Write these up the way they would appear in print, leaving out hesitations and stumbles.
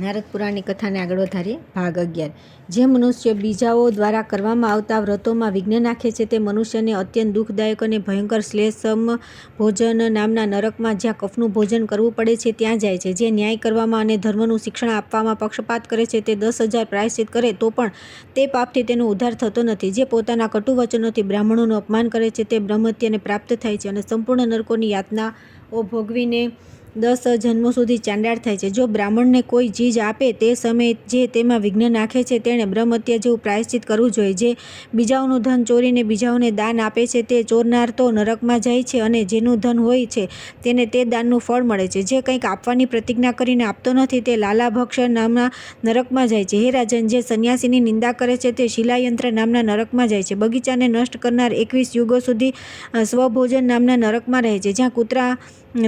નારદ પુરાણની કથાને આગળ વધારીએ. ભાગ 11. જે મનુષ્ય બીજાઓ દ્વારા કરવામાં આવતા વ્રતોમાં વિઘ્ન નાખે છે તે મનુષ્યને અત્યંત દુઃખદાયક અને ભયંકર શ્લેષમ ભોજન નામના નરકમાં, જ્યાં કફનું ભોજન કરવું પડે છે, ત્યાં જાય છે. જે ન્યાય કરવામાં અને ધર્મનું શિક્ષણ આપવામાં પક્ષપાત કરે છે તે 10,000 પ્રાયશ્ચિત કરે તો પણ તે પાપથી તેનો ઉદ્ધાર થતો નથી. જે પોતાના કટુ વચનોથી બ્રાહ્મણોનું અપમાન કરે છે તે બ્રહ્મત્યાને પ્રાપ્ત થાય છે અને સંપૂર્ણ નરકોની યાતનાઓ ભોગવીને 10 જન્મો સુધી ચાંડાળ થાય છે. જો બ્રાહ્મણને કોઈ ચીજ આપે તે સમયે જે તેમાં વિઘ્ન નાખે છે તેણે બ્રહ્મત્યા જેવું પ્રાયશ્ચિત કરવું જોઈએ. જે બીજાઓનું ધન ચોરીને બીજાઓને દાન આપે છે તે ચોરનાર તો નરકમાં જાય છે અને જેનું ધન હોય છે તેને તે દાનનું ફળ મળે છે. જે કંઈક આપવાની પ્રતિજ્ઞા કરીને આપતો નથી તે લાલાભક્ષ નામના નરકમાં જાય છે. હે રાજન, જે સંન્યાસીની નિંદા કરે છે તે શિલાયંત્ર નામના નરકમાં જાય છે. બગીચાને નષ્ટ કરનાર 21 યુગો સુધી સ્વભોજન નામના નરકમાં રહે છે, જ્યાં કૂતરા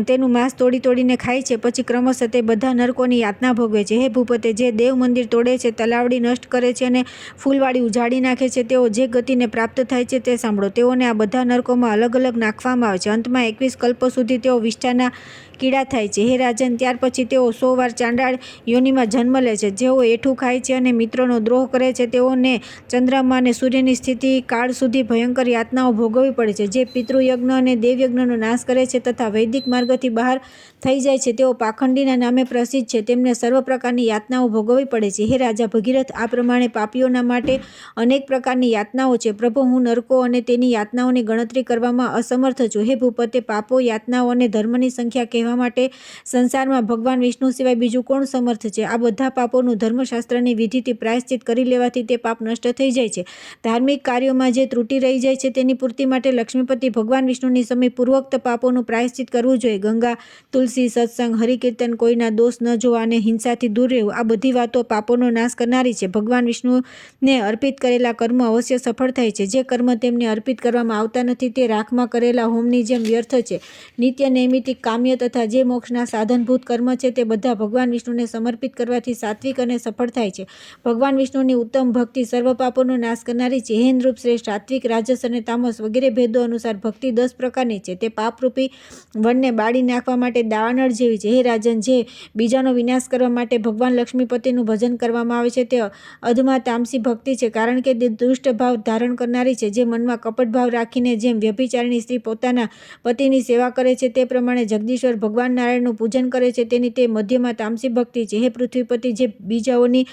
તેનું માંસ તોડીને ખાય છે. પછી ક્રમશઃ તે બધા નરકોની યાતના ભોગવે છે. હે ભૂપતે, જે દેવ મંદિર તોડે છે, તલાવડી નષ્ટ કરે છે અને ફૂલવાડી ઉજાડી નાખે છે, તેઓ જે ગતિને પ્રાપ્ત થાય છે તે સાંભળો. તેઓને આ બધા નરકોમાં અલગ અલગ નાખવામાં આવે છે. અંતમાં 21 કલ્પ સુધી તેઓ વિષ્ઠાના કીડા થાય છે. હે રાજન, ત્યાર પછી તેઓ 100 વાર ચાંડાળ યોનિમાં જન્મ લે છે. જેઓ એઠું ખાય છે અને મિત્રોનો દ્રોહ કરે છે તેઓને ચંદ્રમા અને સૂર્યની સ્થિતિ કાળ સુધી ભયંકર યાતનાઓ ભોગવવી પડે છે. જે પિતૃયજ્ઞ અને દેવયજ્ઞનો નાશ કરે છે તથા વૈદિક માર્ગથી બહાર થઈ જાય છે તેઓ પાખંડીના નામે પ્રસિદ્ધ છે. તેમને સર્વ પ્રકારની યાતનાઓ ભોગવવી પડે છે. હે રાજા ભગીરથ, આ પ્રમાણે પાપીઓના માટે અનેક પ્રકારની યાતનાઓ છે. પ્રભુ, હું નરકો અને તેની યાતનાઓની ગણતરી કરવામાં અસમર્થ છું. હે ભૂપતે, પાપો, યાતનાઓ અને ધર્મની સંખ્યા કહેવા માટે સંસારમાં ભગવાન વિષ્ણુ સિવાય બીજું કોણ સમર્થ છે? આ બધા પાપોનું ધર્મશાસ્ત્રની વિધિથી પ્રાયશ્ચિત કરી લેવાથી તે પાપ નષ્ટ થઈ જાય છે. ધાર્મિક કાર્યોમાં જે ત્રુટિ રહી જાય છે તેની પૂર્તિ માટે લક્ષ્મીપતિ ભગવાન વિષ્ણુની સમીપ પૂર્વોક્ત પાપોનું પ્રાયશ્ચિત કરવું જોઈએ. ગંગા, તુલસી, સત્સંગ, હરિકીર્તન, કોઈના દોષ ન જોવા અને હિંસાથી દૂર રહેવું, આ બધી વાતો પાપોનો નાશ કરનારી છે. ભગવાન વિષ્ણુને અર્પિત કરેલા કર્મ અવશ્ય સફળ થાય છે. જે કર્મ તેમને અર્પિત કરવામાં આવતા નથી તે રાખમાં કરેલા હોમની જેમ વ્યર્થ છે. નિત્ય, નૈમિતિક, કામ્ય તથા જે મોક્ષના સાધનભૂત કર્મ છે તે બધા ભગવાન વિષ્ણુને સમર્પિત કરવાથી સાત્વિક અને સફળ થાય છે. ભગવાન વિષ્ણુની ઉત્તમ ભક્તિ સર્વ પાપોનો નાશ કરનારી છે. હે નૃપ શ્રેષ્ઠ, સાત્વિક, રાજસ અને તામસ વગેરે ભેદો અનુસાર ભક્તિ 10 પ્રકારની છે. તે પાપરૂપી વનને બાળી નાખવા માટે દાવાનળ જેવી છે. હે રાજન, જે બીજાનો વિનાશ કરવા માટે ભગવાન લક્ષ્મીપતિનું ભજન કરવામાં આવે છે તે અધમા તામસી ભક્તિ છે, કારણ કે તે દુષ્ટ ભાવ ધારણ કરનારી છે. જે મનમાં કપટ ભાવ રાખીને જેમ વ્યભિચારિણી સ્ત્રી પોતાના પતિની સેવા કરે છે તે પ્રમાણે જગદીશ્વર ભગવાન નારાયણનું પૂજન કરે છે તેની તે મધ્યમાં તામસી ભક્તિ છે. હે પૃથ્વીપતિ, જે બીજાઓની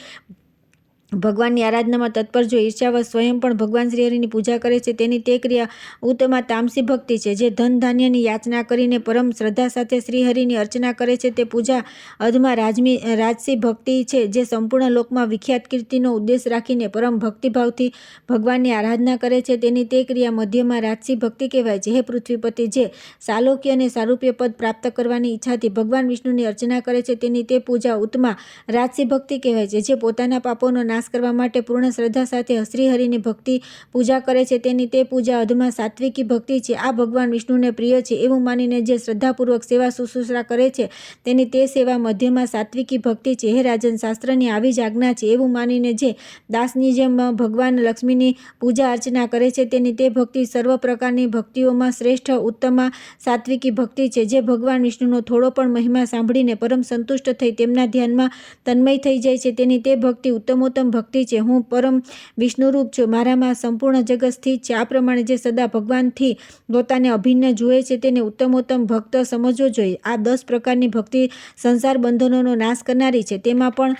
ભગવાનની આરાધનામાં તત્પર જો ઈર્ષ્યાવશ સ્વયં પણ ભગવાન શ્રીહરિની પૂજા કરે છે તેની તે ક્રિયા ઉત્તમા તામસી ભક્તિ છે. જે ધન ધાન્યની યાચના કરીને પરમ શ્રદ્ધા સાથે શ્રીહરિની અર્ચના કરે છે તે પૂજા અધમા રાજસી ભક્તિ છે. જે સંપૂર્ણ લોકમાં વિખ્યાત કીર્તિનો ઉદ્દેશ રાખીને પરમ ભક્તિભાવથી ભગવાનની આરાધના કરે છે તેની તે ક્રિયા મધ્યમાં રાજસી ભક્તિ કહેવાય છે. હે પૃથ્વીપતિ, જે સાલોક્ય અને સારૂપ્ય પદ પ્રાપ્ત કરવાની ઈચ્છાથી ભગવાન વિષ્ણુની અર્ચના કરે છે તેની તે પૂજા ઉત્તમા રાજસી ભક્તિ કહેવાય છે. જે પોતાના પાપોનો નાશ કરવા માટે પૂર્ણ શ્રદ્ધા સાથે શ્રીહરિની ભક્તિ પૂજા કરે છે તેની તે પૂજા અધમા સાત્વિકી ભક્તિ છે. આ ભગવાન વિષ્ણુને પ્રિય છે એવું માનીને જે શ્રદ્ધાપૂર્વક સેવા શુશ્રૂષા કરે છે તેની તે સેવા મધ્યમાં સાત્વિકી ભક્તિ છે. હે રાજન, શાસ્ત્રની આવી જ આજ્ઞા છે એવું માનીને જે દાસની જેમ ભગવાન લક્ષ્મીની પૂજા અર્ચના કરે છે તેની તે ભક્તિ સર્વ પ્રકારની ભક્તિઓમાં શ્રેષ્ઠ ઉત્તમા સાત્વિકી ભક્તિ છે. જે ભગવાન વિષ્ણુનો થોડો પણ મહિમા સાંભળીને પરમ સંતુષ્ટ થઈ તેમના ધ્યાનમાં તન્મય થઈ જાય છે તેની તે ભક્તિ ઉત્તમોત્તમ ભક્તિ છે. હું પરમ વિષ્ણુરૂપ છું, મારામાં સંપૂર્ણ જગત સ્થિત છે. આ પ્રમાણે જે સદા ભગવાનથી પોતાને અભિન્ન જુએ છે તેને ઉત્તમોત્તમ ભક્ત સમજવો જોઈએ. આ 10 પ્રકારની ભક્તિ સંસાર બંધનોનો નાશ કરનારી છે. તેમાં પણ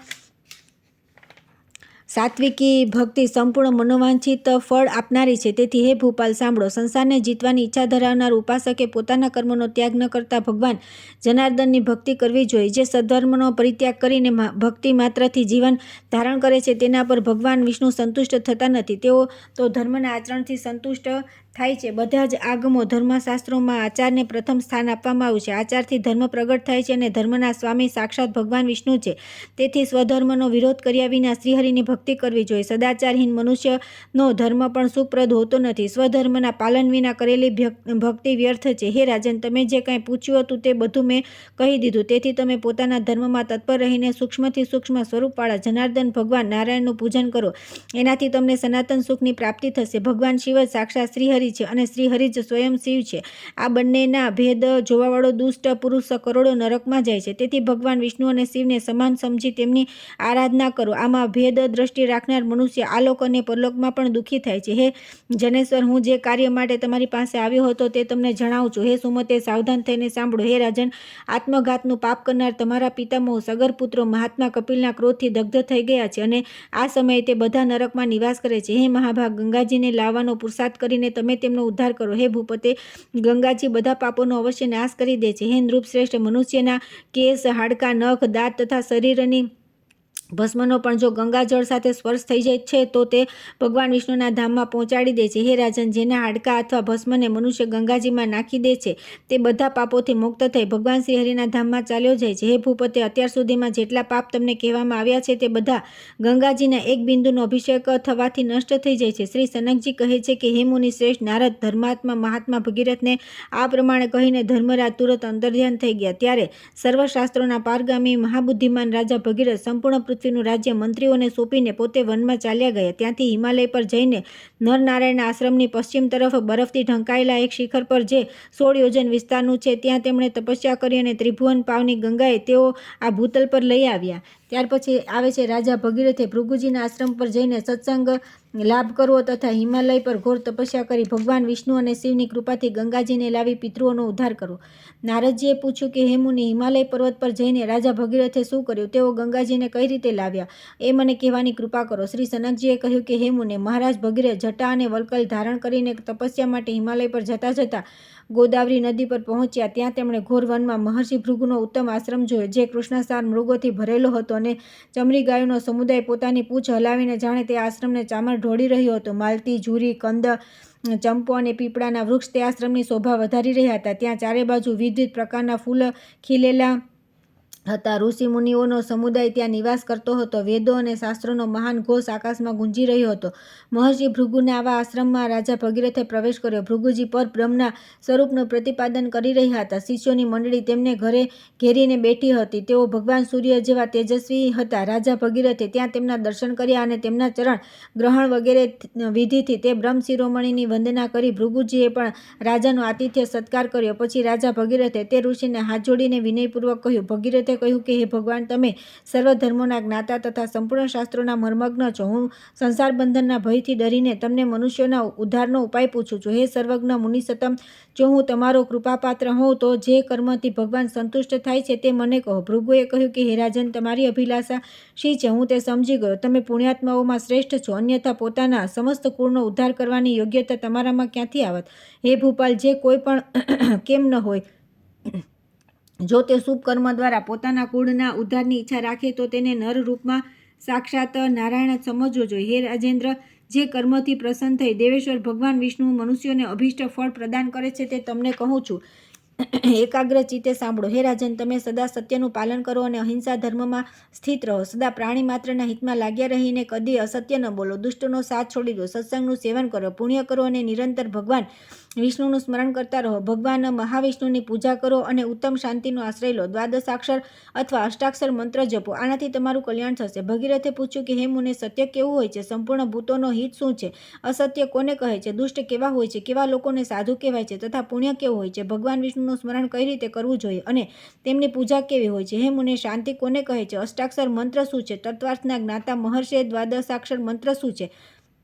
સાત્વિકી ભક્તિ સંપૂર્ણ મનોવાંછિત ફળ આપનારી છે. તેથી હે ભૂપાલ, સાંભળો. સંસારને જીતવાની ઈચ્છા ધરાવનાર ઉપાસકે પોતાના કર્મનો ત્યાગ ન કરતા ભગવાન જનાર્દનની ભક્તિ કરવી જોઈએ. જે સદ્ધર્મનો પરિત્યાગ કરીને ભક્તિ માત્રથી જીવન ધારણ કરે છે તેના પર ભગવાન વિષ્ણુ સંતુષ્ટ થતા નથી. તેઓ તો ધર્મના આચરણથી સંતુષ્ટ થાય છે. બધા જ આગમો ધર્મશાસ્ત્રોમાં આચારને પ્રથમ સ્થાન આપવામાં આવ્યું છે. આચારથી ધર્મ પ્રગટ થાય છે અને ધર્મના સ્વામી સાક્ષાત ભગવાન વિષ્ણુ છે. તેથી સ્વધર્મનો વિરોધ કર્યા વિના શ્રીહરિની ભક્તિ કરવી જોઈએ. સદાચારહીન મનુષ્યનો ધર્મ પણ સુખપ્રદ હોતો નથી. સ્વધર્મના પાલન વિના કરેલી ભક્તિ વ્યર્થ છે. હે રાજન, તમે જે કાંઈ પૂછ્યું હતું તે બધું મેં કહી દીધું. તેથી તમે પોતાના ધર્મમાં તત્પર રહીને સૂક્ષ્મથી સૂક્ષ્મ સ્વરૂપવાળા જનાર્દન ભગવાન નારાયણનું પૂજન કરો. એનાથી તમને સનાતન સુખની પ્રાપ્તિ થશે. ભગવાન શિવ જ સાક્ષાત શ્રીહરિ શ્રીહરિ છે અને શ્રીહરિ જ સ્વયં શિવ છે. આ બંનેના ભેદ જોવાવાળો દુષ્ટ પુરુષ કરોડો નરકમાં જાય છે. તેથી ભગવાન વિષ્ણુ અને શિવને સમાન સમજી તેમની આરાધના કરો. આમાં ભેદ દ્રષ્ટિ રાખનાર મનુષ્ય આલોક અને પરલોકમાં પણ દુઃખી થાય છે. હે જનેશ્વર, હું જે કાર્ય માટે તમારી પાસે આવ્યો હતો તે તમને જણાવું છું. હે સુમતે, સાવધાન થઈને સાંભળો. હે રાજન, આત્મઘાતનું પાપ કરનાર તમારા પિતામહો સગર પુત્રો મહાત્મા કપિલના ક્રોધથી દગ્ધ થઈ ગયા છે અને આ સમયે તે બધા નરકમાં નિવાસ કરે છે. હે મહાભાગ, ગંગાજીને લાવવાનો પુરુષાર્થ કરીને તમે તેમનો ઉદ્ધાર કરો. હે ભૂપતે, ગંગાજી બધા પાપોનો અવશ્ય નાશ કરી દે છે. હે નૃપશ્રેષ્ઠ, મનુષ્યના કેસ, હાડકાં, નખ, દાંત તથા શરીરની ભસ્મનો પણ જો ગંગાજળ સાથે સ્પર્શ થઈ જાય છે તો તે ભગવાન વિષ્ણુના ધામમાં પહોંચાડી દે છે. હે રાજન, જેના હાડકાં અથવા ભસ્મને મનુષ્ય ગંગાજીમાં નાખી દે છે તે બધા પાપોથી મુક્ત થઈ ભગવાન શ્રીહરિના ધામમાં ચાલ્યો જાય છે. હે ભૂપતે, અત્યાર સુધીમાં જેટલા પાપ તમને કહેવામાં આવ્યા છે તે બધા ગંગાજીના એક બિંદુનો અભિષેક થવાથી નષ્ટ થઈ જાય છે. શ્રી સનકજી કહે છે કે હે મુનિ શ્રેષ્ઠ, નારદ ધર્માત્મા મહાત્મા ભગીરથને આ પ્રમાણે કહીને ધર્મરાજ તુરત અંતર્ધ્યાન થઈ ગયા. ત્યારે સર્વશાસ્ત્રોના પારગામી મહાબુદ્ધિમાન રાજા ભગીરથ સંપૂર્ણ પૃથ્વીનું રાજ્ય મંત્રીઓને સોંપીને પોતે વનમાં ચાલ્યા ગયા. ત્યાંથી હિમાલય પર જઈને નરનારાયણના આશ્રમની પશ્ચિમ તરફ બરફથી ઢંકાયેલા એક શિખર પર જે 16 યોજન વિસ્તારનું છે ત્યાં તેમણે તપસ્યા કરી અને ત્રિભુવન પાવની ગંગાએ તેઓ આ ભૂતલ પર લઈ આવ્યા. ત્યાર પછી આવે છે રાજા ભગીરથે ભૃગુજીના આશ્રમ પર જઈને સત્સંગ લાભ કરવો તથા હિમાલય પર ઘોર તપસ્યા કરી ભગવાન વિષ્ણુ અને શિવની કૃપાથી ગંગાજીને લાવી પિતૃઓનો ઉદ્ધાર કરવો. નારદજીએ પૂછ્યું કે હે મુનિ, હિમાલય પર્વત પર જઈને રાજા ભગીરથે શું કર્યું? તેઓ ગંગાજીને કઈ રીતે લાવ્યા એ મને કહેવાની કૃપા કરો. શ્રી સનકજીએ કહ્યું કે હે મુનિ, મહારાજ ભગીરથ જટા અને વલ્કલ ધારણ કરીને તપસ્યા માટે હિમાલય પર જતા જતા ગોદાવરી નદી પર પહોંચ્યા. ત્યાં તેમણે ઘોર વનમાં મહર્ષિ ભૃગુનો ઉત્તમ આશ્રમ જોયો, જે કૃષ્ણસાર મૃગોથી ભરેલો હતો અને ચમરી ગાયોનો સમુદાય પોતાની પૂંછ હલાવીને જાણે તે આશ્રમને ચામર ઢોળી રહ્યો હતો. માલતી, જુરી, કંદ, ચંપો અને પીપળાના વૃક્ષ તે આશ્રમની શોભા વધારી રહ્યા હતા. ત્યાં ચારે બાજુ વિવિધ પ્રકારના ફૂલ ખીલેલા હતા. ઋષિ મુનિઓનો સમુદાય ત્યાં નિવાસ કરતો હતો. વેદો અને શાસ્ત્રોનો મહાન ઘોષ આકાશમાં ગુંજી રહ્યો હતો. મહર્ષિ ભૃગુના આવા આશ્રમમાં રાજા ભગીરથે પ્રવેશ કર્યો. ભૃગુજી પર બ્રહ્મના સ્વરૂપનું પ્રતિપાદન કરી રહ્યા હતા. શિષ્યોની મંડળી તેમને ઘરે ઘેરીને બેઠી હતી. તેઓ ભગવાન સૂર્ય જેવા તેજસ્વી હતા. રાજા ભગીરથે ત્યાં તેમના દર્શન કર્યા અને તેમના ચરણ ગ્રહણ વગેરે વિધિથી તે બ્રહ્મ શિરોમણીની વંદના કરી. ભૃગુજીએ પણ રાજાનો આતિથ્ય સત્કાર કર્યો. પછી રાજા ભગીરથે તે ઋષિને હાથ જોડીને વિનયપૂર્વક કહ્યું. ભગીરથે કહ્યું કે હે ભગવાન, તમે સર્વ ધર્મોના જ્ઞાતા તથા સંપૂર્ણ શાસ્ત્રોના મર્મજ્ઞ છો. હું સંસાર બંધનના ભયથી ડરીને તમને મનુષ્યોના ઉદ્ધારનો ઉપાય પૂછું છું. હે સર્વજ્ઞ મુનિસત્તમ, જો હું તમારો કૃપાપાત્ર હોઉં તો જે કર્મથી ભગવાન સંતુષ્ટ થાય છે તે મને કહો. ભૃગુએ કહ્યું કે હે રાજન, તમારી અભિલાષા શી છે હું તે સમજી ગયો. તમે પુણ્યાત્માઓમાં શ્રેષ્ઠ છો, અન્યથા પોતાના સમસ્ત કુળનો ઉદ્ધાર કરવાની યોગ્યતા તમારામાં ક્યાંથી આવત? હે ભૂપાલ, જે કોઈ પણ કેમ ન હોય, જો તે શુભ કર્મ દ્વારા પોતાના કુળના ઉદ્ધારની ઈચ્છા રાખે તો તેને નર રૂપમાં સાક્ષાત નારાયણ સમજવો જોઈએ. હે રાજેન્દ્ર, જે કર્મથી પ્રસન્ન થઈ દેવેશ્વર ભગવાન વિષ્ણુ મનુષ્યોને અભિષ્ટ ફળ પ્રદાન કરે છે તે તમને કહું છું. એકાગ્ર ચિત્તે સાંભળો. હે રાજન, તમે સદા સત્યનું પાલન કરો અને અહિંસા ધર્મમાં સ્થિત રહો. સદા પ્રાણી માત્રના હિતમાં લાગ્યા રહીને કદી અસત્ય ન બોલો. દુષ્ટનો સાથ છોડી દો. સત્સંગનું સેવન કરો. પુણ્ય કરો અને નિરંતર ભગવાન વિષ્ણુનું સ્મરણ કરતા રહો. ભગવાન મહાવિષ્ણુની પૂજા કરો અને ઉત્તમ શાંતિનો આશ્રય લો. દ્વાદશાક્ષર અથવા અષ્ટાક્ષર મંત્ર જપો. આનાથી તમારું કલ્યાણ થશે. ભગીરથે પૂછ્યું કે હે મુને, સત્ય કેવું હોય છે? સંપૂર્ણ ભૂતોનો હિત શું છે? અસત્ય કોને કહે છે? દુષ્ટ કેવા હોય છે? કેવા લોકોને સાધુ કહેવાય છે? તથા પુણ્ય કેવું હોય છે? ભગવાન વિષ્ણુનું સ્મરણ કઈ રીતે કરવું જોઈએ અને તેમની પૂજા કેવી હોય છે? હે મુને, શાંતિ કોને કહે છે? અષ્ટાક્ષર મંત્ર શું છે? તત્વાર્થના જ્ઞાતા મહર્ષિએ દ્વાદશાક્ષર મંત્ર શું છે?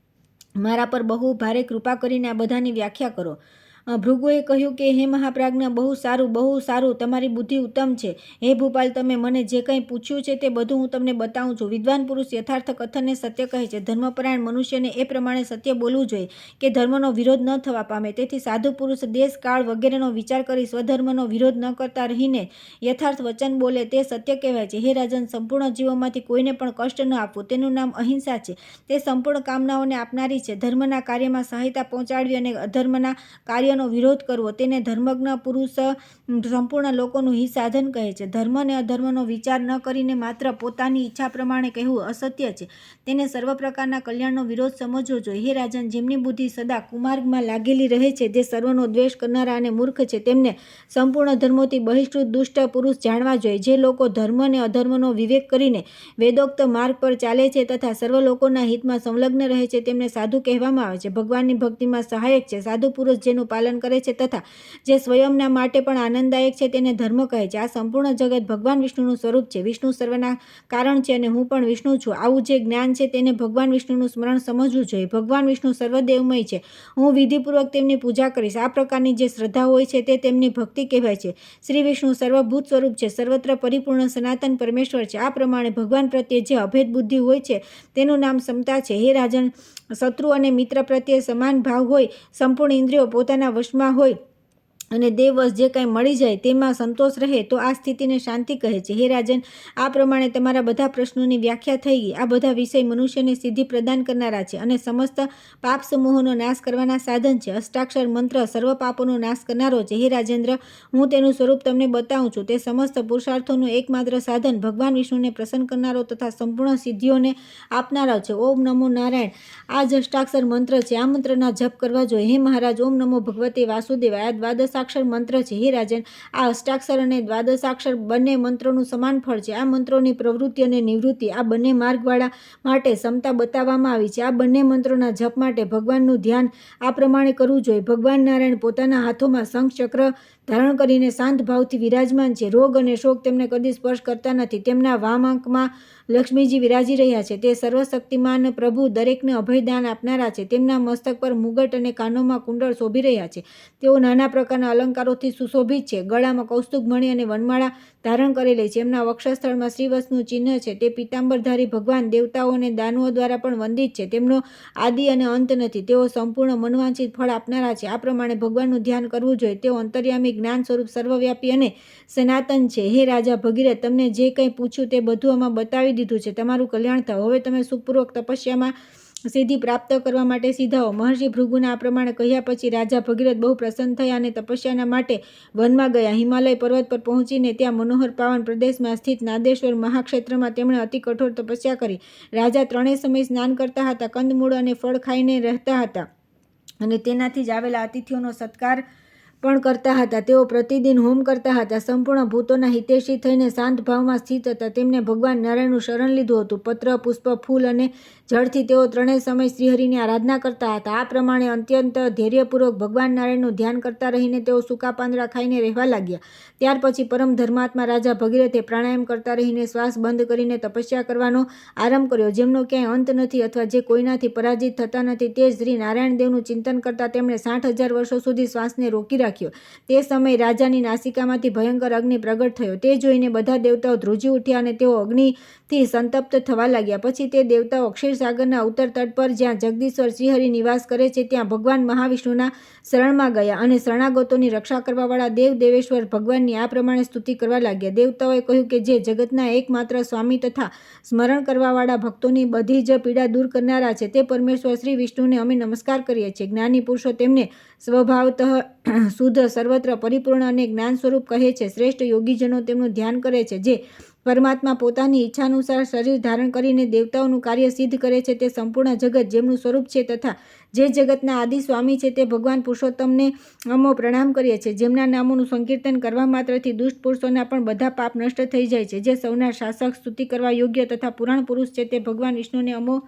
મારા પર બહુ ભારે કૃપા કરીને આ બધાની વ્યાખ્યા કરો. ભૃગુએ કહ્યું કે હે મહાપ્રાજ્ઞ, બહુ સારું, તમારી બુદ્ધિ ઉત્તમ છે. હે ભૂપાલ, તમે મને જે કંઈ પૂછ્યું છે તે બધું હું તમને બતાવું છું. વિદ્વાન પુરુષ યથાર્થ કથનને સત્ય કહે છે. ધર્મપરાયણ મનુષ્યને એ પ્રમાણે સત્ય બોલવું જોઈએ કે ધર્મનો વિરોધ ન થવા પામે. તેથી સાધુ પુરુષ દેશ, કાળ વગેરેનો વિચાર કરી સ્વધર્મનો વિરોધ ન કરતા રહીને યથાર્થ વચન બોલે તે સત્ય કહેવાય છે. હે રાજન, સંપૂર્ણ જીવોમાંથી કોઈને પણ કષ્ટ ન આપવું તેનું નામ અહિંસા છે. તે સંપૂર્ણ કામનાઓને આપનારી છે. ધર્મના કાર્યમાં સહાયતા પહોંચાડવી અને અધર્મના કાર્ય સત્યનો વિરોધ કરવો તેને ધર્મજ્ઞ પુરુષ સંપૂર્ણ લોકોનું હિત સાધન કહે છે. ધર્મ અને અધર્મનો વિચાર ન કરીને માત્ર પોતાની ઈચ્છા પ્રમાણે કહેવું અસત્ય છે. તેને સર્વ પ્રકારના કલ્યાણનો વિરોધ સમજવો જોઈએ. હે રાજન, જેમની બુદ્ધિ સદા કુમાર્ગમાં લાગેલી રહે છે, જે સર્વનો દ્વેષ કરનારા અને મૂર્ખ છે, તેમને સંપૂર્ણ ધર્મોથી બહિષ્કૃત દુષ્ટ પુરુષ જાણવા જોઈએ. જે લોકો ધર્મ અને અધર્મનો વિવેક કરીને વેદોક્ત માર્ગ પર ચાલે છે તથા સર્વ લોકોના હિતમાં સંલગ્ન રહે છે, તેમને સાધુ કહેવામાં આવે છે. ભગવાનની ભક્તિમાં સહાયક છે. સાધુ પુરુષ જેનું પાલન કરે છે તથા જે સ્વયંના માટે પણ આનંદદાયક છે, તેને ધર્મ કહે છે. આ સંપૂર્ણ જગત ભગવાન વિષ્ણુનું સ્વરૂપ છે. વિષ્ણુ સર્વના કારણ છે અને હું પણ વિષ્ણુ છું. આવું જે જ્ઞાન છે તેને ભગવાન વિષ્ણુનું સ્મરણ સમજવું જોઈએ. ભગવાન વિષ્ણુ સર્વદેવમય છે. હું વિધિપૂર્વક તેમની પૂજા કરીશ. આ પ્રકારની જે શ્રદ્ધા હોય છે તે તેમની ભક્તિ કહેવાય છે. શ્રી વિષ્ણુ સર્વભૂત સ્વરૂપ છે, સર્વત્ર પરિપૂર્ણ સનાતન પરમેશ્વર છે. આ પ્રમાણે ભગવાન પ્રત્યે જે અભેદ બુદ્ધિ હોય છે તેનું નામ સમતા છે. હે રાજન, શત્રુ અને મિત્ર પ્રત્યે સમાન ભાવ હોય, સંપૂર્ણ ઇન્દ્રિયો પોતાના વશમાં હોય અને દેવવશ જે કાંઈ મળી જાય તેમાં સંતોષ રહે તો આ સ્થિતિને શાંતિ કહે છે. હે રાજન, આ પ્રમાણે તમારા બધા પ્રશ્નોની વ્યાખ્યા થઈ ગઈ. આ બધા વિષય મનુષ્યને સિદ્ધિ પ્રદાન કરનારા છે અને સમસ્ત પાપ સમૂહોનો નાશ કરવાના સાધન છે. અષ્ટાક્ષર મંત્ર સર્વ પાપોનો નાશ કરનારો છે. હે રાજેન્દ્ર, હું તેનું સ્વરૂપ તમને બતાવું છું. તે સમસ્ત પુરુષાર્થોનું એકમાત્ર સાધન, ભગવાન વિષ્ણુને પ્રસન્ન કરનારો તથા સંપૂર્ણ સિદ્ધિઓને આપનારો છે. ઓમ નમો નારાયણ આ જ અષ્ટાક્ષર મંત્ર છે. આ મંત્રના જપ કરવા જોઈએ. હે મહારાજ, ઓમ નમો ભગવતે વાસુદેવાય આ દ્વાદશાક્ષર મંત્ર છે. હે રાજન, આ અષ્ટાક્ષર અને દ્વાદશાક્ષર બંને મંત્રોનું સમાન ફળ છે. આ મંત્રોની પ્રવૃત્તિ અને નિવૃત્તિ આ બંને માર્ગવાળા માટે સમતા બતાવવામાં આવી છે. આ બંને મંત્રોના જપ માટે ભગવાનનું ધ્યાન આ પ્રમાણે કરવું જોઈએ. ભગવાન નારાયણ પોતાના હાથોમાં શંખ ચક્ર ધારણ કરીને શાંત ભાવથી વિરાજમાન છે. રોગ અને શોક તેમને કદી સ્પર્શ કરતા નથી. તેમના વામ અંકમાં લક્ષ્મીજી વિરાજી રહ્યા છે. તે સર્વશક્તિમાન પ્રભુ દરેકને અભયદાન આપનારા છે. તેમના મસ્તક પર મુગટ અને કાનોમાં કુંડળ શોભી રહ્યા છે. તેઓ નાના પ્રકારના અલંકારોથી સુશોભિત છે. ગળામાં કૌસ્તુભ મણિ અને વનમાળા ધારણ કરેલી છે. એમના વક્ષસ્થળમાં શ્રીવત્સનું ચિહ્ન છે. તે પીતાંબરધારી ભગવાન દેવતાઓ અને દાનવો દ્વારા પણ વંદિત છે. તેમનો આદિ અને અંત નથી. તેઓ સંપૂર્ણ મનવાંછિત ફળ આપનારા છે. આ પ્રમાણે ભગવાનનું ધ્યાન કરવું જોઈએ. તેઓ અંતર્યામી જ્ઞાન સ્વરૂપ સર્વવ્યાપી અને સનાતન છે. હે રાજા ભગીરથ, તમને જે કંઈ પૂછ્યું તે બધું આમાં બતાવી દીધું છે. તમારું કલ્યાણ થાવ. હવે તમે સુખપૂર્વક તપસ્યામાં સિદ્ધિ પ્રાપ્ત કરવા માટે સીધાઓ. મહર્ષિ ભૃગુના આ પ્રમાણે કહ્યા પછી રાજા ભગીરથ બહુ પ્રસન્ન થયા અને તપસ્યાના માટે વનમાં ગયા. હિમાલય પર્વત પર પહોંચીને ત્યાં મનોહર પાવન પ્રદેશમાં સ્થિત નાદેશ્વર મહાક્ષેત્રમાં તેમણે અતિ કઠોર તપસ્યા કરી. રાજા ત્રણેય સમય સ્નાન કરતા હતા, કંદમૂળ અને ફળ ખાઈને રહેતા હતા અને તેનાથી જ આવેલા અતિથિઓનો સત્કાર પણ કરતા હતા. તેઓ પ્રતિદિન હોમ કરતા હતા. સંપૂર્ણ ભૂતોના હિતૈષી થઈને શાંત ભાવમાં સ્થિત હતા. તેમને ભગવાન નારાયણનું શરણ લીધું હતું. પત્ર, પુષ્પ, ફૂલ અને જળથી તેઓ ત્રણેય સમય શ્રીહરિની આરાધના કરતા હતા. આ પ્રમાણે અત્યંત ધૈર્યપૂર્વક ભગવાન નારાયણનું ધ્યાન કરતા રહીને તેઓ સૂકા પાંદડા ખાઈને રહેવા લાગ્યા. ત્યાર પછી પરમ ધર્માત્મા રાજા ભગીરથે પ્રાણાયામ કરતા રહીને શ્વાસ બંધ કરીને તપસ્યા કરવાનો આરંભ કર્યો. જેમનો ક્યાંય અંત નથી અથવા જે કોઈનાથી પરાજિત થતા નથી, તે શ્રી નારાયણ દેવનું ચિંતન કરતા તેમણે 60,000 વર્ષો સુધી શ્વાસને રોકી રાખ્યો. તે સમયે રાજાની નાસિકામાંથી ભયંકર અગ્નિ પ્રગટ થયો. તે જોઈને બધા દેવતાઓ ધ્રુજી ઉઠ્યા અને તેઓ અગ્નિથી સંતપ્ત થવા લાગ્યા. પછી તે દેવતાઓ ક્ષીરસાગરના ઉત્તર તટ પર જ્યાં જગદીશ્વર શ્રીહરિ નિવાસ કરે છે ત્યાં ભગવાન મહાવિષ્ણુના શરણમાં ગયા અને શરણાગતોની રક્ષા કરવાવાળા દેવ દેવેશ્વર ભગવાનની આ પ્રમાણે સ્તુતિ કરવા લાગ્યા. દેવતાઓએ કહ્યું કે જે જગતના એકમાત્ર સ્વામી તથા સ્મરણ કરવાવાળા ભક્તોની બધી જ પીડા દૂર કરનારા છે, તે પરમેશ્વર શ્રી વિષ્ણુને અમે નમસ્કાર કરીએ છીએ. જ્ઞાની પુરુષો તેમને સ્વભાવતઃ શુદ્ધ, સર્વત્ર પરિપૂર્ણ અને જ્ઞાન સ્વરૂપ કહે છે. શ્રેષ્ઠ યોગીજનો તેમનું ધ્યાન કરે છે. જે પરમાત્મા પોતાની ઈચ્છાનુસાર શરીર ધારણ કરીને દેવતાઓનું કાર્ય સિદ્ધ કરે છે, તે સંપૂર્ણ જગત જેમનું સ્વરૂપ છે તથા જે જગતના આદિ સ્વામી છે, તે ભગવાન પુરુષોત્તમને અમો પ્રણામ કરીએ છીએ. જેમના નામોનું સંકીર્તન કરવા માત્રથી દુષ્ટ પુરુષોના પણ બધા પાપ નષ્ટ થઈ જાય છે. જે સૌના શાસક, સ્તુતિ કરવા યોગ્ય તથા પુરાણ પુરુષ છે, તે ભગવાન વિષ્ણુને અમો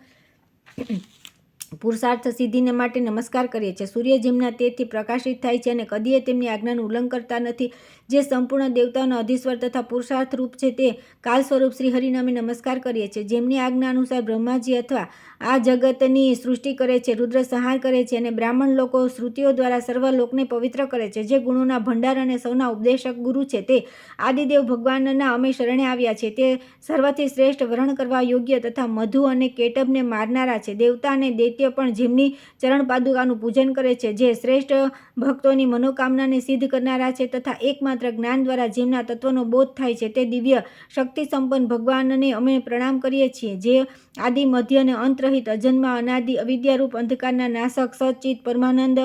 પુરુષાર્થ સિદ્ધિને માટે નમસ્કાર કરીએ છીએ. સૂર્ય જેમના તેજથી પ્રકાશિત થાય છે અને કદીએ તેમની આજ્ઞાનું ઉલ્લંઘન કરતા નથી, જે સંપૂર્ણ દેવતાઓનો અધીશ્વર તથા પુરુષાર્થ રૂપ છે, તે કાલ સ્વરૂપ શ્રી હરિને અમે નમસ્કાર કરીએ છીએ. જેમની આજ્ઞા અનુસાર બ્રહ્માજી અથવા આ જગતની સૃષ્ટિ કરે છે, રુદ્ર સંહાર કરે છે અને બ્રાહ્મણ લોકો શ્રુતિઓ દ્વારા સર્વ લોકને પવિત્ર કરે છે. જે ગુણોના ભંડાર અને સૌના ઉપદેશક ગુરુ છે, તે આદિદેવ ભગવાનના અમે શરણે આવ્યા છે. તે સર્વથી શ્રેષ્ઠ વરણ કરવા યોગ્ય તથા મધુ અને કેટબને મારનારા છે. દેવતા અને દૈત્ય દૈત્ય પણ જેમની ચરણ પાદુકાનું પૂજન કરે છે, જે શ્રેષ્ઠ ભક્તોની મનોકામનાને સિદ્ધ કરનારા છે તથા એકમાત્ર જ્ઞાન દ્વારા જેમના તત્વનો બોધ થાય છે, તે દિવ્ય શક્તિ સંપન્ન ભગવાનને અમે પ્રણામ કરીએ છીએ, જે આદિ મધ્ય અને અંતરહિત અજન્મા અનાદિ અવિદ્યારૂપ અંધકારના નાશક સચ્ચિત પરમાનંદ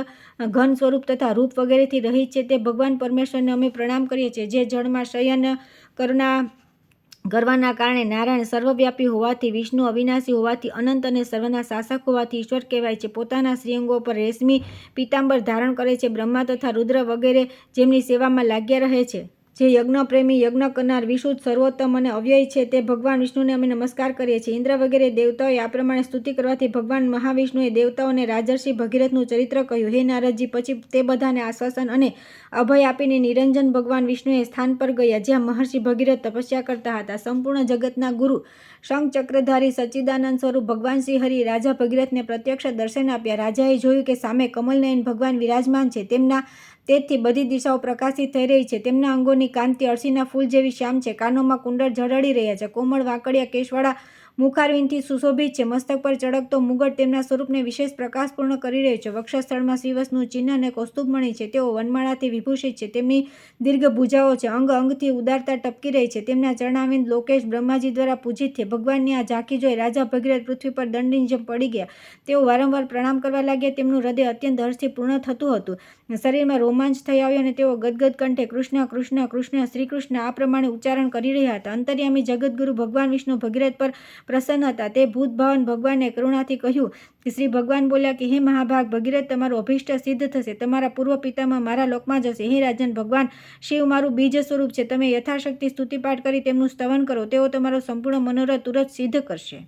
ઘન સ્વરૂપ તથા રૂપ વગેરેથી રહિત છે. તે ભગવાન પરમેશ્વરને અમે પ્રણામ કરીએ છીએ, જે જળમાં શયન કરવાના કારણે નારાયણ સર્વવ્યાપી હોવાથી, વિષ્ણુ અવિનાશી હોવાથી, અનંત અને સર્વના શાસક હોવાથી ઈશ્વર કહેવાય છે. પોતાના શ્રીઅંગો પર રેશમી પીતાંબર ધારણ કરે છે. બ્રહ્મા તથા રુદ્ર વગેરે જેમની સેવામાં લાગ્યા રહે છે, જે યજ્ઞપ્રેમી, યજ્ઞ કરનાર, વિશુદ્ધ, સર્વોત્તમ અને અવ્યય છે, તે ભગવાન વિષ્ણુને અમે નમસ્કાર કરીએ છીએ. ઇન્દ્ર વગેરે દેવતાઓએ આ પ્રમાણે સ્તુતિ કરવાથી ભગવાન મહાવિષ્ણુએ દેવતાઓને રાજર્ષિ ભગીરથનું ચરિત્ર કહ્યું. હે નારદજી, પછી તે બધાને આશ્વાસન અને અભય આપીને નિરંજન ભગવાન વિષ્ણુએ સ્થાન પર ગયા, જ્યાં મહર્ષિ ભગીરથ તપસ્યા કરતા હતા. સંપૂર્ણ જગતના ગુરુ, શંખચક્રધારી, સચ્ચિદાનંદ સ્વરૂપ ભગવાન શ્રી હરિ રાજા ભગીરથને પ્રત્યક્ષ દર્શન આપ્યા. રાજાએ જોયું કે સામે કમલનયન ભગવાન વિરાજમાન છે. તેમના તેજથી બધી દિશાઓ પ્રકાશિત થઈ રહી છે. તેમના અંગોની કાંતિ અળસીના ફૂલ જેવી શ્યામ છે. કાનોમાં કુંડળ ઝળહળી રહ્યા છે. કોમળ વાંકડિયા કેશવાળા મુખારવિંદથી સુશોભિત છે. મસ્તક પર ચળકતો મુગટ તેમના સ્વરૂપને વિશેષ પ્રકાશપૂર્ણ કરી રહ્યો છે. વક્ષસ્થળમાં શ્રીવત્સનું ચિહ્ન અને કૌસ્તુભમણિ છે. તેઓ વનમાળાથી વિભૂષિત છે. તેમની દીર્ઘ ભુજાઓ છે. અંગ અંગથી ઉદારતા ટપકી રહી છે. તેમના ચરણાવિંદ લોકેશ બ્રહ્માજી દ્વારા પૂજિત છે. ભગવાનની આ ઝાંખી જોઈ રાજા ભગીરથ પૃથ્વી પર દંડની જેમ પડી ગયા. તેઓ વારંવાર પ્રણામ કરવા લાગ્યા. તેમનું હૃદય અત્યંત હર્ષથી પૂર્ણ થતું હતું. શરીરમાં રોમાંચ થઈ આવ્યો અને તેઓ ગદગદ કંઠે કૃષ્ણ કૃષ્ણ કૃષ્ણ શ્રી કૃષ્ણ આ પ્રમાણે ઉચ્ચારણ કરી રહ્યા હતા. અંતર્યામી જગતગુરુ ભગવાન વિષ્ણુ ભગીરથ પર પ્રસન્ન હતા. તે ભૂતભાવન ભગવાનને કરુણાથી કહ્યું કે શ્રી ભગવાન બોલ્યા કે હે મહાભાગ ભગીરથ, તમારું અભિષ્ટ સિદ્ધ થશે. તમારા પૂર્વ પિતામાં મારા લોકમાં જશે. હે રાજન, ભગવાન શિવ મારું બીજ સ્વરૂપ છે. તમે યથાશક્તિ સ્તુતિપાઠ કરી તેમનું સ્તવન કરો. તેઓ તમારો સંપૂર્ણ મનોરથ તુરંત સિદ્ધ કરશે.